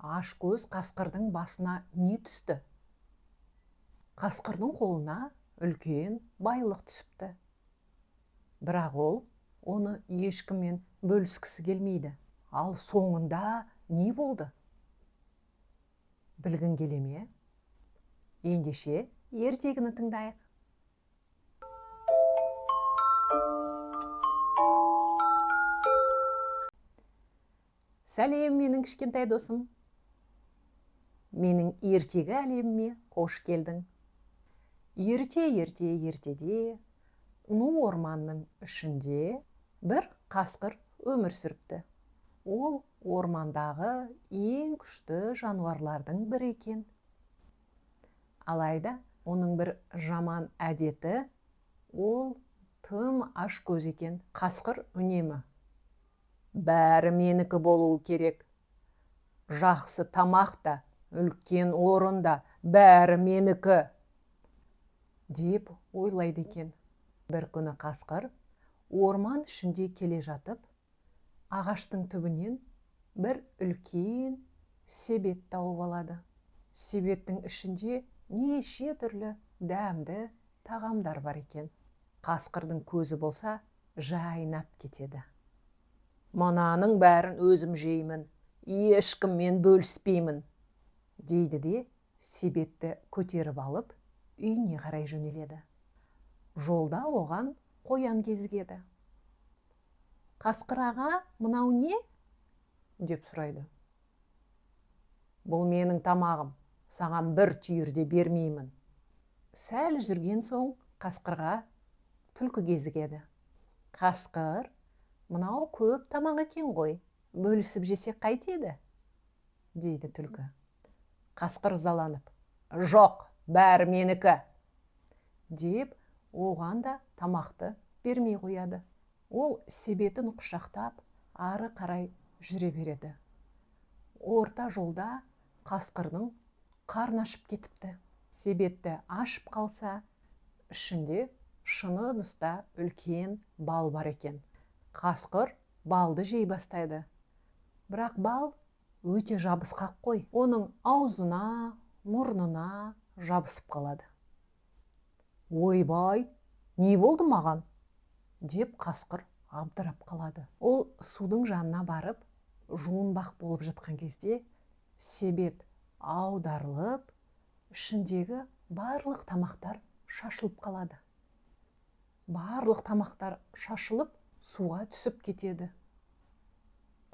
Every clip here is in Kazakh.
Ашкөз қасқырдың басына не түсті? Қасқырдың қолына үлкен байлық түсіпті. Бірақ ол оны ешкіммен бөліскісі келмейді. Ал соңында не болды? Білгің келе ме? Ендеше ертегіні тыңдайық. Сәлем, менің кішкентай досым. Менің ертегі әлеміме қош келдің. Ертеде ну орманның ішінде бір қасқыр өмір сүріпті. Ол ормандағы ең күшті жануарлардың бірі екен. Алайда оның бір жаман әдеті, ол тым ашкөз екен. Қасқыр үнемі: бәрі менікі болуы керек. Жақсы тамақта, үлкен орында, бәрі менікі деп ойлайды екен. Бір күні қасқыр орман ішінде келе жатып, ағаштың түбінен бір үлкен себет тауып алады. Себеттің ішінде неше түрлі дәмді тағамдар бар екен. Қасқырдың көзі болса жайнап кетеді. Мұнаның бәрін өзім жеймін, ешкіммен бөліспеймін, дейді де себетті көтеріп алып, үйіне қарай жөнеледі. Жолда оған қоян кезігеді. Қасқыр аға, мынау не? Деп сұрайды. Бұл менің тамағым, саған бір түйір де бермеймін. Сәл жүрген соң қасқырға түлкі кезігеді. Қасқыр: мынау көп тамақ екен ғой, бөлісіп жесек қайтеді? Дейді түлкі. Қасқыр ызаланып: жоқ, бәрі менікі, деп оған да тамақты бермей қояды. Ол себетін құшақтап ары қарай жүре береді. Орта жолда қасқырдың қарны ашып кетіпті. Себетті ашып қалса, ішінде шыны ыдыста үлкен бал бар екен. Қасқыр балды жей бастайды. Бірақ бал өте жабысқақ қой. Оның аузына, мұрнына жабысып қалады. Ойбай, не болды маған? Деп қасқыр абдырап қалады. Ол судың жанына барып, жуынбақ болып жатқан кезде себет аударылып, ішіндегі барлық тамақтар шашылып қалады. Барлық тамақтар шашылып, суға түсіп кетеді.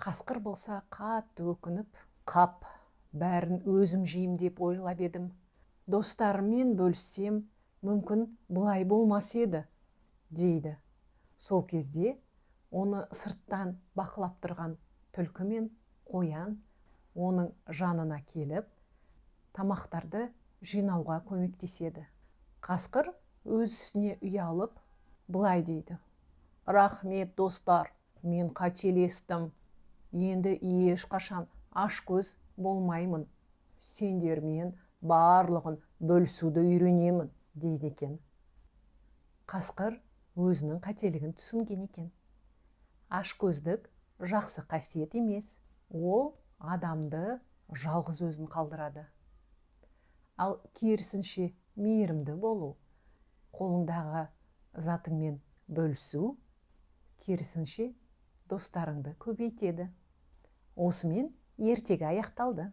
Қасқыр болса қатты өкініп: қап, бәрін өзім жеймін деп ойлап едім. Достарыммен бөліссем, мүмкін бұлай болмас еді, дейді. Сол кезде оны сырттан бақылап тұрған түлкі мен қоян оның жанына келіп, тамақтарды жинауға көмектеседі. Қасқыр өз ісіне ұялып, былай дейді: рахмет достар, мен қателестім. Енді ешқашан ашкөз болмаймын. Сендермен барлығын бөлісуді үйренемін, дейді екен. Қасқыр өзінің қателігін түсінген екен. Ашкөздік жақсы қасиет емес. Ол адамды жалғыз өзін қалдырады. Ал керісінше мейірімді болу, қолыңдағы затыңмен бөлісу, керісінше достарыңды көбейтеді. Осымен ертегі аяқталды.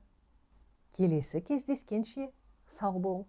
Келесі кездескенше сау бол.